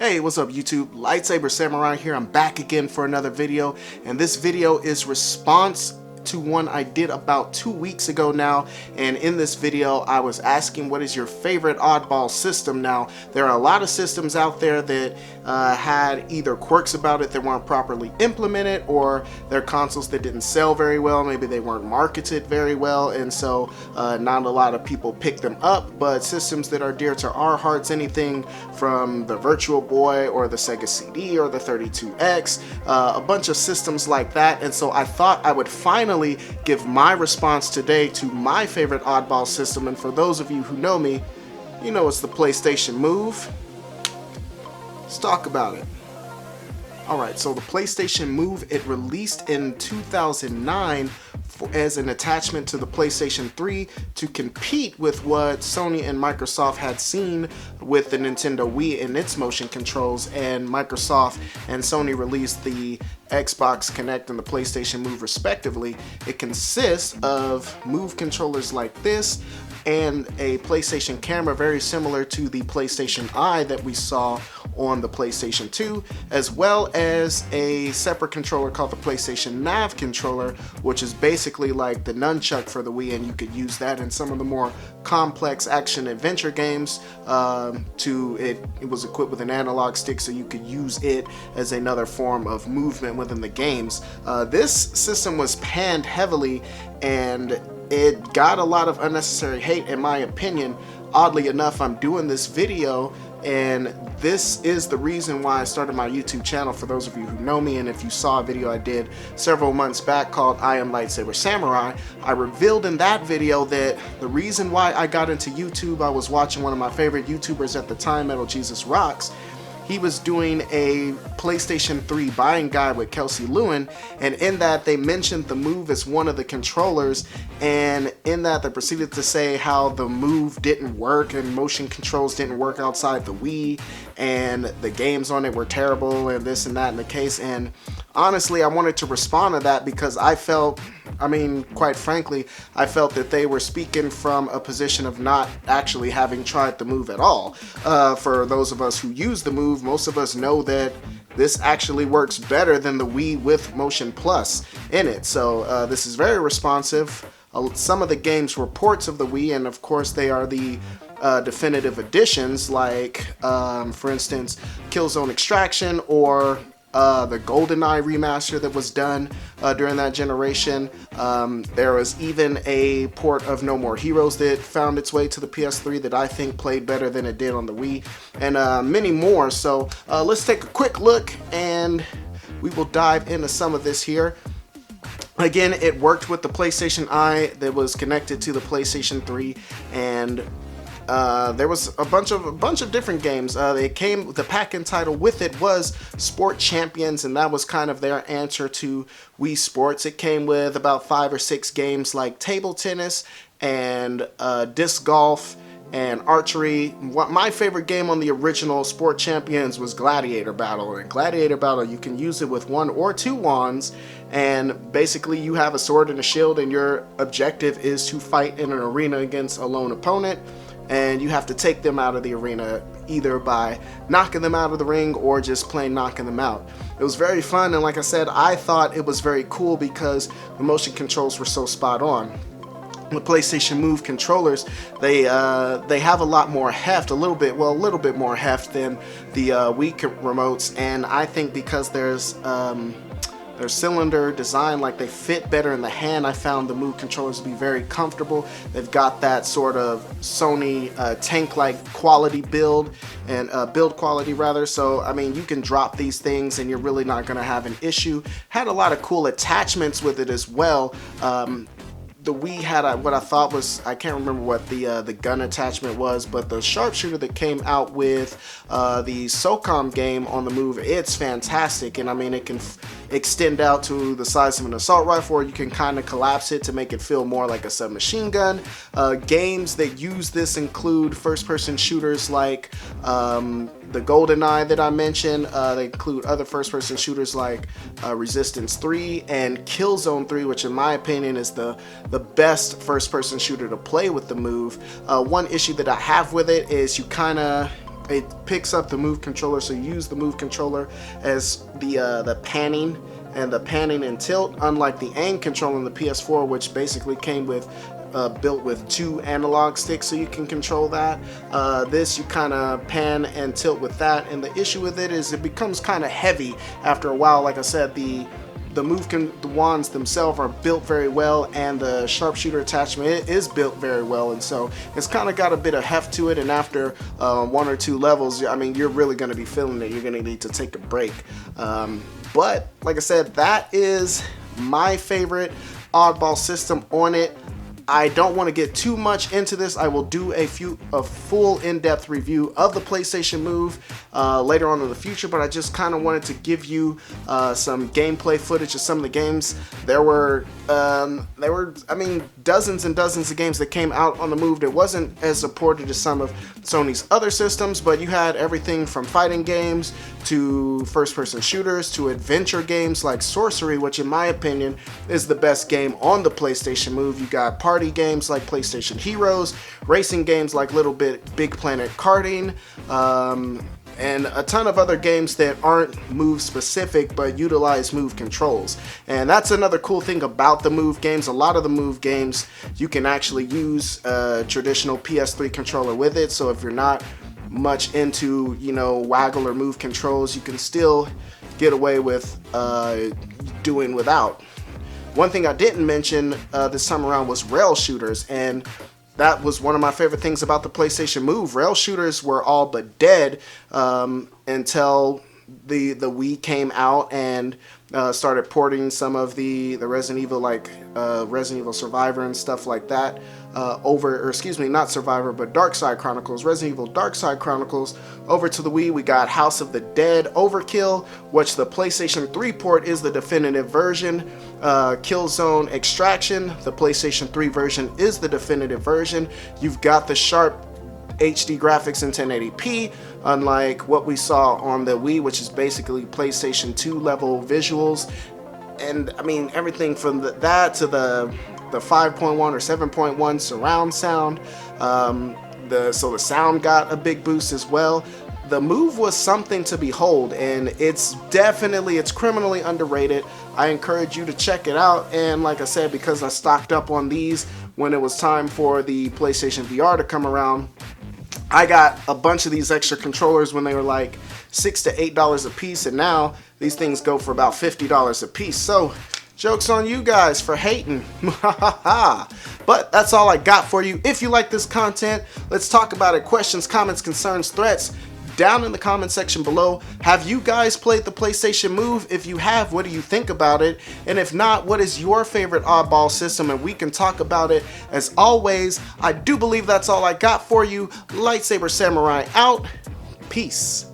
Hey, what's up YouTube? Lightsaber Samurai here. I'm back again for another video, and this video is response to one I did about 2 weeks ago now. And in this video I was asking, what is your favorite oddball system? Now, there are a lot of systems out there that had either quirks about it that weren't properly implemented, or they're consoles that didn't sell very well. Maybe they weren't marketed very well, and so not a lot of people picked them up. But systems that are dear to our hearts, anything from the Virtual Boy or the Sega CD or the 32X, a bunch of systems like that. And so I thought I would finally give my response today to my favorite oddball system. And for those of you who know me, you know it's the PlayStation Move. Let's talk about it. Alright, so the PlayStation Move, it released in 2009 as an attachment to the PlayStation 3 to compete with what Sony and Microsoft had seen with the Nintendo Wii and its motion controls, and Microsoft and Sony released the Xbox Kinect and the PlayStation Move respectively. It consists of Move controllers like this and a PlayStation camera very similar to the PlayStation Eye that we saw on the PlayStation 2, as well as a separate controller called the PlayStation Nav controller, which is basically like the nunchuck for the Wii, and you could use that in some of the more complex action adventure games. It was equipped with an analog stick, so you could use it as another form of movement within the games. This system was panned heavily, and it got a lot of unnecessary hate in my opinion. Oddly enough, I'm doing this video, and this is the reason why I started my YouTube channel, for those of you who know me. And if you saw a video I did several months back called I Am Lightsaber Samurai, I revealed in that video that the reason why I got into YouTube, I was watching one of my favorite YouTubers at the time, Metal Jesus Rocks. He was doing a PlayStation 3 buying guide with Kelsey Lewin, and in that they mentioned the Move as one of the controllers, and in that they proceeded to say how the Move didn't work and motion controls didn't work outside the Wii, and the games on it were terrible and this and that in the case. And honestly, I wanted to respond to that because I felt, quite frankly, I felt that they were speaking from a position of not actually having tried the Move at all. For those of us who use the Move, most of us know that this actually works better than the Wii with Motion Plus in it. So this is very responsive. Some of the games were ports of the Wii, and of course they are the definitive editions, like for instance Killzone Extraction, or the GoldenEye remaster that was done during that generation. There was even a port of No More Heroes that found its way to the PS3 that I think played better than it did on the Wii, and many more. So let's take a quick look and we will dive into some of this here. Again, it worked with the PlayStation Eye that was connected to the PlayStation 3, and there was a bunch of different games. The pack-in title with it was Sport Champions, and that was kind of their answer to Wii Sports. It came with about 5 or 6 games like table tennis and disc golf and archery. My favorite game on the original Sport Champions was Gladiator Battle. And Gladiator Battle, you can use it with 1 or 2 wands, and basically you have a sword and a shield, and your objective is to fight in an arena against a lone opponent, and you have to take them out of the arena either by knocking them out of the ring or just plain knocking them out. It was very fun, and like I said, I thought it was very cool because the motion controls were so spot on. The PlayStation Move controllers, they have a lot more heft, a little bit more heft than the Wii remotes, and I think because there's their cylinder design, like they fit better in the hand, I found the Move controllers to be very comfortable. They've got that sort of Sony tank-like quality build quality rather. So you can drop these things and you're really not going to have an issue. Had a lot of cool attachments with it as well. The Wii had what I thought was, I can't remember what the gun attachment was, but the sharpshooter that came out with the SOCOM game on the Move, it's fantastic. And it can extend out to the size of an assault rifle, or you can kind of collapse it to make it feel more like a submachine gun. Games that use this include first-person shooters like the GoldenEye that I mentioned. They include other first-person shooters like Resistance 3 and Killzone 3, which in my opinion is the best first-person shooter to play with the Move. One issue that I have with it is you kind of it picks up the Move controller, so you use the Move controller as the panning and tilt, unlike the aim controller in the PS4, which basically came with built with 2 analog sticks, so you can control that. This you kind of pan and tilt with that, and the issue with it is it becomes kind of heavy after a while. Like I said, the wands themselves are built very well, and the sharpshooter attachment is built very well, and so it's kind of got a bit of heft to it. And after 1 or 2 levels, I mean, you're really going to be feeling it. You're going to need to take a break. But like I said, that is my favorite Oddball system on it. I don't want to get too much into this. I will do a full in-depth review of the PlayStation Move later on in the future, but I just kind of wanted to give you some gameplay footage of some of the games. There were, I mean, dozens and dozens of games that came out on the Move. It wasn't as supported as some of Sony's other systems, but you had everything from fighting games to first-person shooters to adventure games like Sorcery, which in my opinion is the best game on the PlayStation Move. You got party games like PlayStation Heroes, racing games like Big Planet Karting, and a ton of other games that aren't Move specific but utilize Move controls. And that's another cool thing about the Move games. A lot of the Move games you can actually use a traditional PS3 controller with it, so if you're not much into, you know, waggle or move controls, you can still get away with doing without. One thing I didn't mention this time around was rail shooters, and that was one of my favorite things about the PlayStation Move. Rail shooters were all but dead until the Wii came out and started porting some of the Resident Evil, like Resident Evil Survivor and stuff like that not Survivor, but Darkside Chronicles, Resident Evil Darkside Chronicles over to the Wii. We got House of the Dead Overkill, which the PlayStation 3 port is the definitive version. Killzone Extraction, the PlayStation 3 version is the definitive version. You've got the sharp HD graphics in 1080p, unlike what we saw on the Wii, which is basically PlayStation 2 level visuals. And I mean, everything from that to the 5.1 or 7.1 surround sound. So the sound got a big boost as well. The Move was something to behold, and it's criminally underrated. I encourage you to check it out, and like I said, because I stocked up on these when it was time for the PlayStation VR to come around, I got a bunch of these extra controllers when they were like $6 to $8 a piece, and now these things go for about $50 a piece. So joke's on you guys for hating. But that's all I got for you. If you like this content, let's talk about it. Questions, comments, concerns, threats, down in the comment section below. Have you guys played the PlayStation Move? If you have, what do you think about it? And if not, what is your favorite Oddball system? And we can talk about it. As always, I do believe that's all I got for you. Lightsaber Samurai out. Peace.